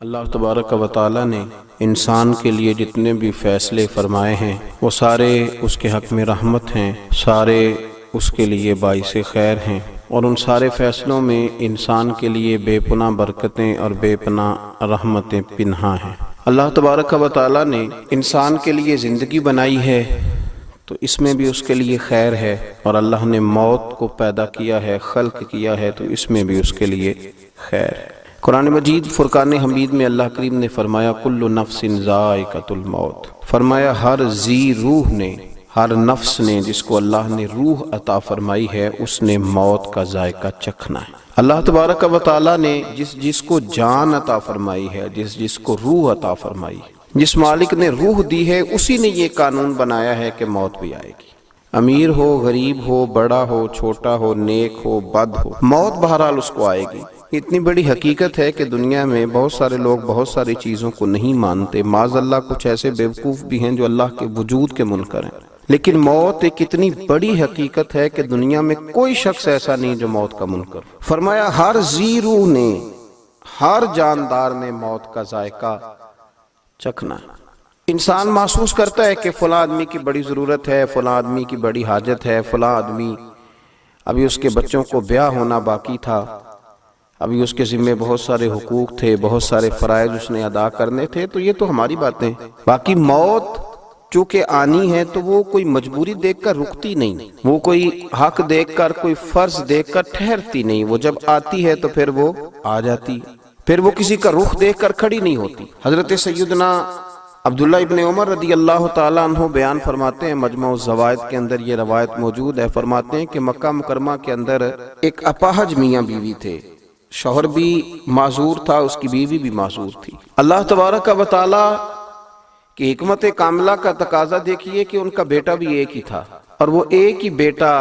اللہ تبارک و تعالیٰ نے انسان کے لیے جتنے بھی فیصلے فرمائے ہیں وہ سارے اس کے حق میں رحمت ہیں، سارے اس کے لیے باعث خیر ہیں، اور ان سارے فیصلوں میں انسان کے لیے بے پناہ برکتیں اور بے پناہ رحمتیں پنہاں ہیں۔ اللہ تبارک و تعالیٰ نے انسان کے لیے زندگی بنائی ہے تو اس میں بھی اس کے لیے خیر ہے، اور اللہ نے موت کو پیدا کیا ہے، خلق کیا ہے، تو اس میں بھی اس کے لیے خیر ہے۔ قرآن مجید فرقان حمید میں اللہ کریم نے فرمایا کل نفس ذائقۃ الموت، فرمایا ہر ذی روح نے، ہر نفس نے جس کو اللہ نے روح عطا فرمائی ہے اس نے موت کا ذائقہ چکھنا ہے۔ اللہ تبارک و تعالیٰ نے جس کو جان عطا فرمائی ہے، جس کو روح عطا فرمائی ہے، جس مالک نے روح دی ہے، اسی نے یہ قانون بنایا ہے کہ موت بھی آئے گی۔ امیر ہو، غریب ہو، بڑا ہو، چھوٹا ہو، نیک ہو، بد ہو، موت بہرحال اس کو آئے گی۔ اتنی بڑی حقیقت ہے کہ دنیا میں بہت سارے لوگ بہت ساری چیزوں کو نہیں مانتے، معاذ اللہ کچھ ایسے بیوقوف بھی ہیں جو اللہ کے وجود کے منکر ہیں، لیکن موت ایک اتنی بڑی حقیقت ہے کہ دنیا میں کوئی شخص ایسا نہیں جو موت کا منکر۔ فرمایا ہر ذی روح نے، ہر جاندار نے موت کا ذائقہ چکھنا ہے۔ انسان محسوس کرتا ہے کہ فلاں آدمی کی بڑی ضرورت ہے، فلاں آدمی کی بڑی حاجت ہے، فلاں آدمی ابھی اس کے بچوں کو بیاہ ہونا باقی تھا، ابھی اس کے ذمہ بہت سارے حقوق تھے، بہت سارے فرائض اس نے ادا کرنے تھے، تو یہ تو ہماری باتیں۔ باقی موت چونکہ آنی ہے تو وہ کوئی مجبوری دیکھ کر رکتی نہیں، وہ کوئی حق دیکھ کر، کوئی فرض دیکھ کر ٹھہرتی نہیں، وہ جب آتی ہے تو پھر وہ آ جاتی ہے، پھر وہ کسی کا رخ دیکھ کر کھڑی نہیں ہوتی۔ حضرت سیدنا عبداللہ ابن عمر رضی اللہ تعالیٰ عنہ بیان فرماتے ہیں، مجمع الزوائد کے اندر یہ روایت موجود ہے، فرماتے ہیں کہ مکہ مکرمہ کے اندر ایک اپاہج میاں بیوی تھے، شوہر بھی معذور تھا، اس کی بیوی بھی معذور تھی۔ اللہ تبارک و تعالیٰ کی حکمت کاملہ کا تقاضا دیکھیے کہ ان کا بیٹا بھی ایک ہی تھا، اور وہ ایک ہی بیٹا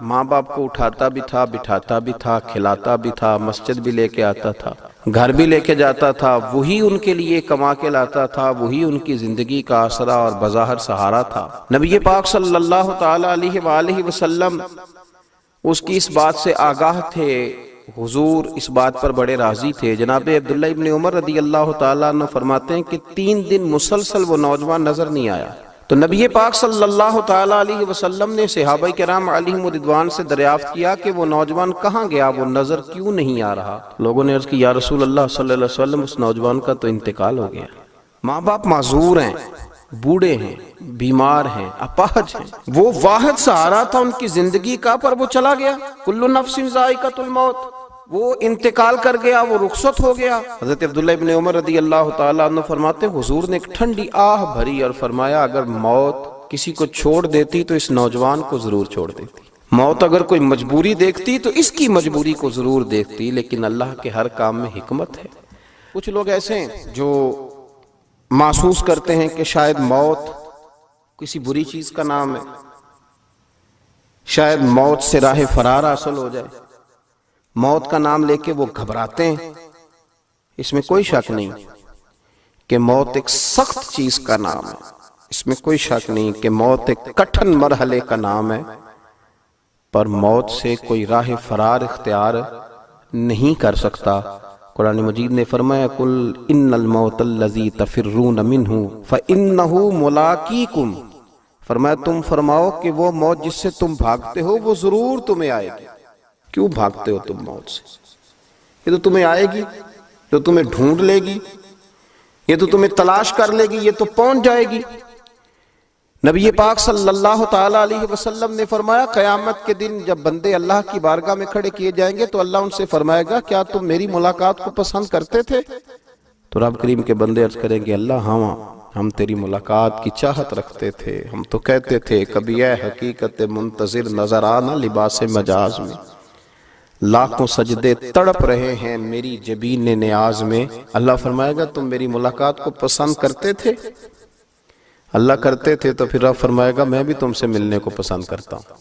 ماں باپ کو اٹھاتا بھی تھا، بٹھاتا بھی تھا، کھلاتا بھی تھا، مسجد بھی لے کے آتا تھا، گھر بھی لے کے جاتا تھا، وہی ان کے لیے کما کے لاتا تھا، وہی ان کی زندگی کا آسرا اور بظاہر سہارا تھا۔ نبی پاک صلی اللہ تعالی علیہ وآلہ وسلم اس کی اس بات سے آگاہ تھے، حضور اس بات پر بڑے راضی تھے۔ جناب عبداللہ ابن عمر رضی اللہ تعالیٰ عنہ فرماتے ہیں کہ 3 دن مسلسل وہ نوجوان نظر نہیں آیا، تو نبی پاک صلی اللہ تعالیٰ علیہ وسلم نے صحابہ کرام علیہم رضوان سے دریافت کیا کہ وہ نوجوان کہاں گیا، وہ نظر کیوں نہیں آ رہا؟ لوگوں نے عرض کی یا رسول اللہ صلی اللہ علیہ وسلم اس نوجوان کا تو انتقال ہو گیا، ماں باپ معذور ہیں، بوڑھے ہیں، بیمار ہیں، اپاہج ہیں، وہ واحد سہارا تھا ان کی زندگی کا، پر وہ چلا گیا۔ کل نفس ذائقۃ الموت، وہ انتقال کر گیا، وہ رخصت ہو گیا۔ حضرت عبداللہ ابن عمر رضی اللہ تعالیٰ عنہ فرماتے ہیں حضور نے ایک ٹھنڈی آہ بھری اور فرمایا اگر موت کسی کو چھوڑ دیتی تو اس نوجوان کو ضرور چھوڑ دیتی، موت اگر کوئی مجبوری دیکھتی تو اس کی مجبوری کو ضرور دیکھتی، لیکن اللہ کے ہر کام میں حکمت ہے۔ کچھ لوگ ایسے ہیں جو محسوس کرتے ہیں کہ شاید موت کسی بری چیز کا نام ہے، شاید موت سے راہ فرار حاصل ہو جائے، موت کا نام لے کے وہ گھبراتے ہیں۔ اس میں کوئی شک نہیں کہ موت ایک سخت چیز کا نام ہے، اس میں کوئی شک نہیں کہ موت ایک کٹھن مرحلے کا نام ہے، پر موت سے کوئی راہ فرار اختیار نہیں کر سکتا۔ قرآن مجید نے فرمایا قل ان الموت الذی تفرون منہ فانہ ملاقیکم، فرمایا تم فرماؤ کہ وہ موت جس سے تم بھاگتے ہو وہ ضرور تمہیں آئے گی۔ کیوں بھاگتے ہو تم موت سے؟ یہ تو تمہیں آئے گی، جو تمہیں ڈھونڈ لے گی، یہ تو تمہیں تلاش کر لے گی، یہ تو پہنچ جائے گی۔ نبی پاک صلی اللہ تعالیٰ علیہ وسلم نے فرمایا قیامت کے دن جب بندے اللہ کی بارگاہ میں کھڑے کیے جائیں گے تو اللہ ان سے فرمائے گا کیا تم میری ملاقات کو پسند کرتے تھے؟ تو رب کریم کے بندے عرض کریں گے اللہ ہاں، ہم تیری ملاقات کی چاہت رکھتے تھے، ہم تو کہتے تھے کبھی اے حقیقت منتظر نظر آنا لباس مجاز میں، لاکھوں سجدے تڑپ رہے ہیں میری جبین نیاز میں۔ اللہ فرمائے گا تم میری ملاقات کو پسند کرتے تھے؟ اللہ کرتے تھے تو پھر رب فرمائے گا میں بھی تم سے ملنے کو پسند کرتا ہوں،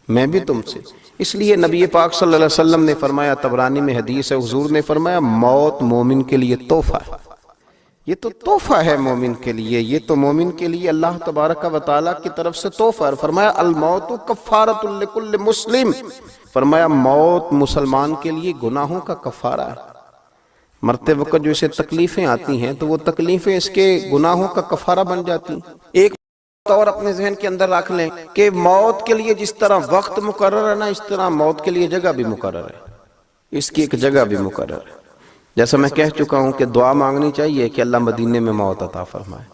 میں بھی تم سے۔ اس لیے نبی پاک صلی اللہ علیہ وسلم نے فرمایا، طبرانی میں حدیث ہے، حضور نے فرمایا موت مومن کے لیے تحفہ ہے، یہ تو تحفہ ہے مومن کے لیے، یہ تو مومن کے لیے اللہ تبارک و تعالیٰ کی طرف سے تحفہ ہے۔ فرمایا الموت کفارۃ لکل مسلم، فرمایا موت مسلمان کے لیے گناہوں کا کفارہ ہے۔ مرتے وقت جو اسے تکلیفیں آتی ہیں تو وہ تکلیفیں اس کے گناہوں کا کفارہ بن جاتی ہیں۔ ایک اور اپنے ذہن کے اندر رکھ لیں کہ موت کے لیے جس طرح وقت مقرر ہے نا، اس طرح موت کے لیے جگہ بھی مقرر ہے، اس کی ایک جگہ بھی مقرر ہے۔ جیسا میں کہہ چکا ہوں کہ دعا مانگنی چاہیے کہ اللہ مدینے میں موت عطا فرمائے،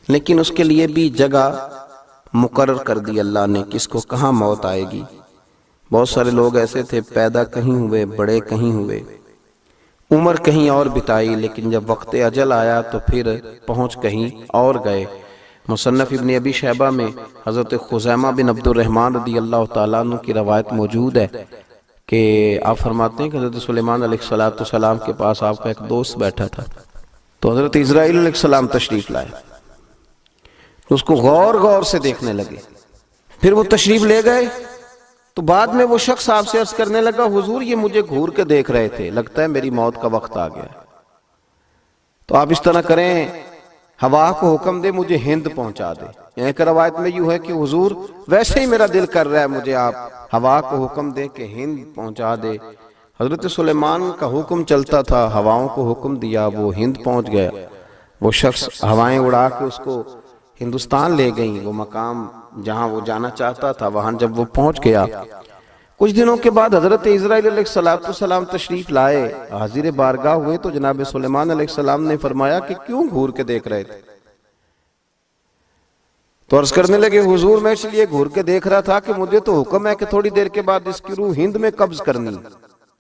لیکن اس کے لیے بھی جگہ مقرر کر دی اللہ نے کہ اس کو کہاں موت آئے گی۔ بہت سارے لوگ ایسے تھے، پیدا کہیں ہوئے، بڑے کہیں ہوئے، عمر کہیں اور بتائی، لیکن جب وقت اجل آیا تو پھر پہنچ کہیں اور گئے۔ مصنف ابن ابی شیبہ میں حضرت خزیمہ بن عبد الرحمن رضی اللہ تعالیٰ عنہ کی روایت موجود ہے کہ آپ فرماتے ہیں کہ حضرت سلیمان علیہ السلام کے پاس آپ کا ایک دوست بیٹھا تھا، تو حضرت اسرائیل علیہ السلام تشریف لائے، اس کو غور غور سے دیکھنے لگے، پھر وہ تشریف لے گئے تو بعد میں وہ شخص آپ سے عرض کرنے لگا، حضور یہ مجھے گھور کے دیکھ رہے تھے، لگتا ہے میری موت کا وقت آ گیا، تو آپ اس طرح کریں ہوا کو حکم دے مجھے ہند پہنچا دے۔ ایک روایت میں یوں ہے کہ حضور ویسے ہی میرا دل کر رہا ہے مجھے آپ ہوا کو حکم دے کہ ہند پہنچا دے۔ حضرت سلیمان کا حکم چلتا تھا، ہواؤں کو حکم دیا، وہ ہند پہنچ گیا۔ وہ شخص ہوائیں اڑا کے اس کو ہندوستان لے گئیں، وہ مقام جہاں وہ جانا چاہتا تھا وہاں جب وہ پہنچ گیا، کچھ دنوں کے بعد حضرت اسرائیل علیہ السلام تشریف لائے، حاضر بارگاہ ہوئے تو جناب سلیمان علیہ السلام نے فرمایا کہ کیوں گھور کے دیکھ رہے تھے؟ تو عرض کرنے لگے، حضور میں اس لیے گھور کے دیکھ رہا تھا کہ مجھے تو حکم ہے کہ تھوڑی دیر کے بعد اس کی روح ہند میں قبض کرنی،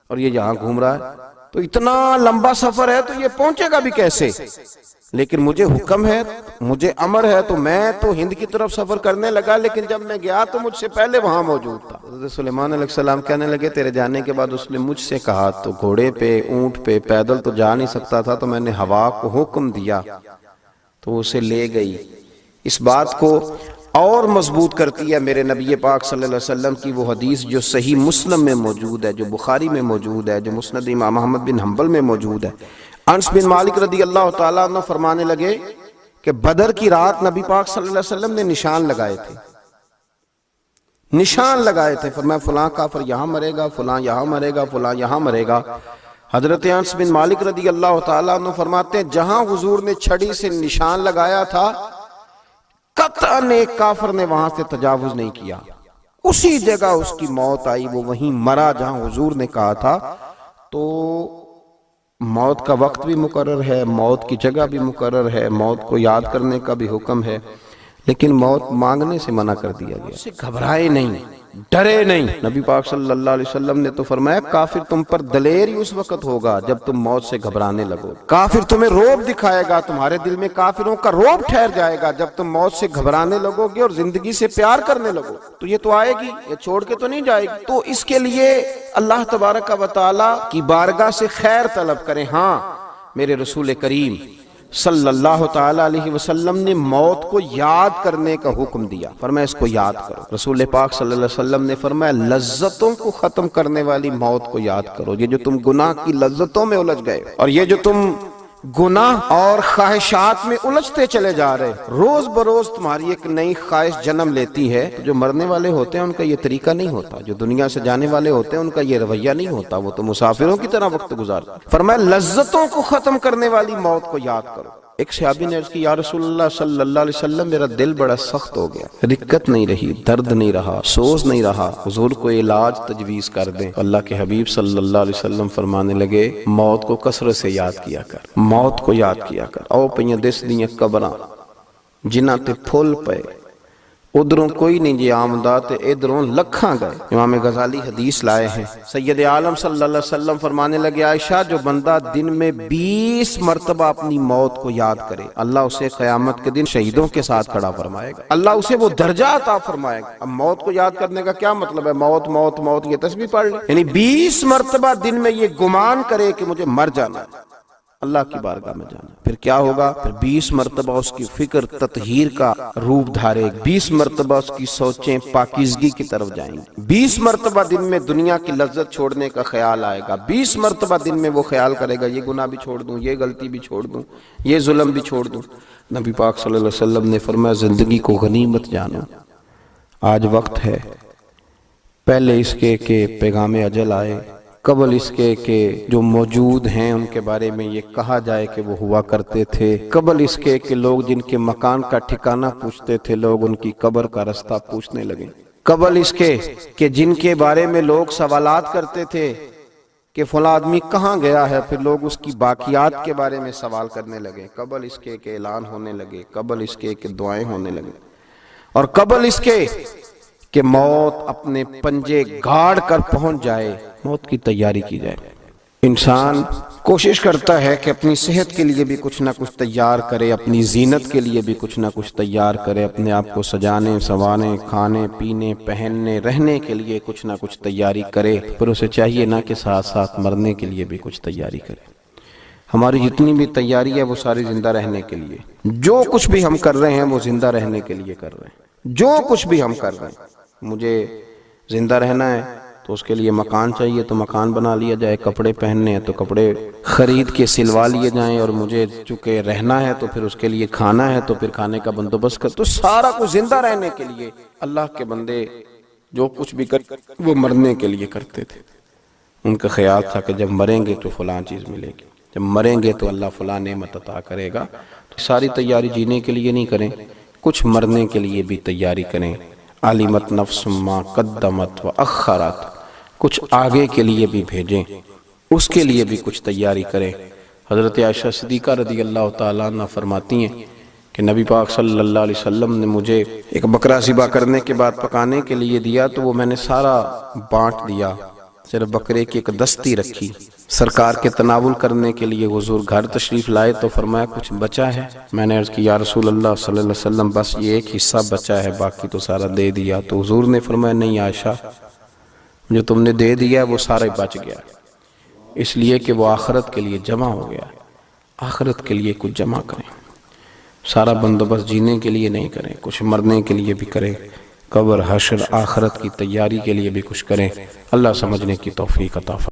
اور یہ یہاں گھوم رہا ہے، تو اتنا لمبا سفر ہے تو یہ پہنچے گا بھی کیسے؟ لیکن مجھے حکم ہے، مجھے امر ہے، تو میں تو ہند کی طرف سفر کرنے لگا، لیکن جب میں گیا تو مجھ سے پہلے وہاں موجود تھا۔ حضرت سلیمان علیہ السلام کہنے لگے، تیرے جانے کے بعد اس نے مجھ سے کہا، تو گھوڑے پہ، اونٹ پہ، پیدل تو جا نہیں سکتا تھا، تو میں نے ہوا کو حکم دیا تو اسے لے گئی۔ اس بات کو اور مضبوط کرتی ہے میرے نبی پاک صلی اللہ علیہ وسلم کی وہ حدیث جو صحیح مسلم میں موجود ہے، جو بخاری میں موجود ہے، جو مسند امام احمد بن حنبل میں موجود ہے۔ انس بن مالک رضی اللہ تعالیٰ عنہ فرمانے لگے کہ بدر کی رات نبی پاک صلی اللہ علیہ وسلم نے نشان لگائے تھے، نشان لگائے تھے، فرمایا فلاں کافر یہاں مرے گا، فلاں یہاں مرے گا، فلاں یہاں مرے گا۔ حضرت انس بن مالک رضی اللہ تعالیٰ عنہ فرماتے ہیں جہاں حضور نے چھڑی سے نشان لگایا تھا قطعاً ایک کافر نے وہاں سے تجاوز نہیں کیا، اسی جگہ اس کی موت آئی، وہ وہیں مرا جہاں حضور نے کہا تھا۔ تو موت کا وقت بھی مقرر ہے، موت کی جگہ بھی مقرر ہے، موت کو یاد کرنے کا بھی حکم ہے، لیکن موت مانگنے سے منع کر دیا گیا۔ اسے گھبرائے نہیں، ڈرے نہیں۔ نبی پاک صلی اللہ علیہ وسلم نے تو فرمایا کافر تم پر دلیر ہی اس وقت ہوگا جب تم موت سے گھبرانے لگو، کافر تمہیں روب دکھائے گا، تمہارے دل میں کافروں کا روب ٹھہر جائے گا جب تم موت سے گھبرانے لگو گے اور زندگی سے پیار کرنے لگو، تو یہ تو آئے گی، یہ چھوڑ کے تو نہیں جائے گی۔ تو اس کے لیے اللہ تبارک و تعالیٰ کی بارگاہ سے خیر طلب کریں۔ ہاں میرے رسول کریم صلی اللہ تعالیٰ علیہ وسلم نے موت کو یاد کرنے کا حکم دیا، فرمایا اس کو یاد کرو۔ رسول پاک صلی اللہ علیہ وسلم نے فرمایا لذتوں کو ختم کرنے والی موت کو یاد کرو۔ یہ جو تم گناہ کی لذتوں میں الجھ گئے اور یہ جو تم گناہ اور خواہشات میں الجھتے چلے جا رہے، روز بروز تمہاری ایک نئی خواہش جنم لیتی ہے۔ جو مرنے والے ہوتے ہیں ان کا یہ طریقہ نہیں ہوتا، جو دنیا سے جانے والے ہوتے ہیں ان کا یہ رویہ نہیں ہوتا، وہ تو مسافروں کی طرح وقت گزارتے۔ فرمایا لذتوں کو ختم کرنے والی موت کو یاد کرو۔ ایک صحابی نے عرض کی یا رسول اللہ صلی اللہ علیہ وسلم میرا دل بڑا سخت ہو گیا، رکت نہیں رہی، درد نہیں رہا، سوز نہیں رہا، حضور کو علاج تجویز کر دیں۔ اللہ کے حبیب صلی اللہ علیہ وسلم فرمانے لگے موت کو کثرت سے یاد کیا کر، موت کو یاد کیا کر۔ او پئیاں دس دیاں قبراں جنہاں تے پھول پے، ادھروں کوئی نہیں جی آمدہ تے ادھروں لکھاں گئے۔ امام غزالی حدیث لائے ہیں، سید عالم صلی اللہ علیہ وسلم فرمانے لگے عائشہ جو بندہ دن میں 20 مرتبہ اپنی موت کو یاد کرے اللہ اسے قیامت کے دن شہیدوں کے ساتھ کھڑا فرمائے گا، اللہ اسے وہ درجہ عطا فرمائے گا۔ اب موت کو یاد کرنے کا کیا مطلب ہے؟ موت موت موت یہ تسبیح پڑھ لے، یعنی 20 مرتبہ دن میں یہ گمان کرے کہ مجھے مر جانا ہے، اللہ کی بارگاہ میں جانا۔ پھر کیا ہوگا؟ پھر 20 مرتبہ اس کی فکر تطہیر کا روپ دھارے، 20 مرتبہ اس کی سوچیں پاکیزگی کی طرف جائیں گی، 20 مرتبہ دن میں دنیا کی لذت چھوڑنے کا خیال آئے گا، 20 مرتبہ دن میں وہ خیال کرے گا یہ گناہ بھی چھوڑ دوں، یہ غلطی بھی چھوڑ دوں، یہ ظلم بھی چھوڑ دوں۔ نبی پاک صلی اللہ علیہ وسلم نے فرمایا زندگی کو غنیمت جانو، آج وقت ہے پہلے اس کے کہ پیغام اجل آئے، قبل اس کے کہ جو موجود ہیں ان کے بارے میں یہ کہا جائے کہ وہ ہوا کرتے تھے، قبل اس کے کہ لوگ جن کے مکان کا ٹھکانہ پوچھتے تھے لوگ ان کی قبر کا رستہ پوچھنے لگے، قبل اس کے کہ جن کے بارے میں لوگ سوالات کرتے تھے کہ فلاں آدمی کہاں گیا ہے، پھر لوگ اس کی باقیات کے بارے میں سوال کرنے لگے، قبل اس کے کہ اعلان ہونے لگے، قبل اس کے کہ دعائیں ہونے لگے، اور قبل اس کے کہ موت اپنے پنجے گاڑ کر پہنچ جائے، موت کی تیاری کی جائے۔ انسان کوشش کرتا ہے کہ اپنی صحت کے لیے بھی کچھ نہ کچھ تیار کرے، اپنی زینت کے لیے بھی کچھ نہ کچھ تیار کرے، اپنے آپ کو سجانے سنوارنے، کھانے پینے پہننے رہنے کے لیے کچھ نہ کچھ تیاری کرے، پر اسے چاہیے نہ کہ ساتھ ساتھ مرنے کے لیے بھی کچھ تیاری کرے۔ ہماری جتنی بھی تیاری ہے وہ ساری زندہ رہنے کے لیے، جو کچھ بھی ہم کر رہے ہیں وہ زندہ رہنے کے لیے کر رہے ہیں، جو کچھ بھی ہم کر رہے ہیں۔ مجھے زندہ رہنا ہے تو اس کے لیے مکان چاہیے تو مکان بنا لیا جائے، کپڑے پہننے ہیں تو کپڑے خرید کے سلوا لیے جائیں، اور مجھے چونکہ رہنا ہے تو پھر اس کے لیے کھانا ہے تو پھر کھانے کا بندوبست کر، تو سارا کچھ زندہ رہنے کے لیے۔ اللہ کے بندے جو کچھ بھی کر وہ مرنے کے لیے کرتے تھے۔ ان کا خیال تھا کہ جب مریں گے تو فلاں چیز ملے گی، جب مریں گے تو اللہ فلاں نعمت عطا کرے گا۔ تو ساری تیاری جینے کے لیے نہیں کریں، کچھ مرنے کے لیے بھی تیاری کریں۔ علمت نفس ما قدمت و اخرت، کچھ آگے کے لیے بھی بھیجیں، اس کے لیے بھی کچھ تیاری کریں۔ حضرت عائشہ صدیقہ رضی اللہ تعالیٰ عنہ فرماتی ہیں کہ نبی پاک صلی اللہ علیہ وسلم نے مجھے ایک بکرا ذبح کرنے کے بعد پکانے کے لیے دیا تو وہ میں نے سارا بانٹ دیا، صرف بکرے کی ایک دستی رکھی۔ سرکار کے تناول کرنے کے لیے حضور گھر تشریف لائے تو فرمایا کچھ بچا ہے؟ میں نے عرض کی یا رسول اللہ صلی اللہ علیہ وسلم بس یہ ایک حصہ بچا ہے، باقی تو سارا دے دیا۔ تو حضور نے فرمایا نہیں عائشہ، جو تم نے دے دیا وہ سارا بچ گیا، اس لیے کہ وہ آخرت کے لیے جمع ہو گیا۔ آخرت کے لیے کچھ جمع کریں، سارا بندوبست جینے کے لیے نہیں کریں، کچھ مرنے کے لیے بھی کریں، قبر حشر آخرت کی تیاری کے لیے بھی کچھ کریں۔ اللہ سمجھنے کی توفیق عطا فرمائے۔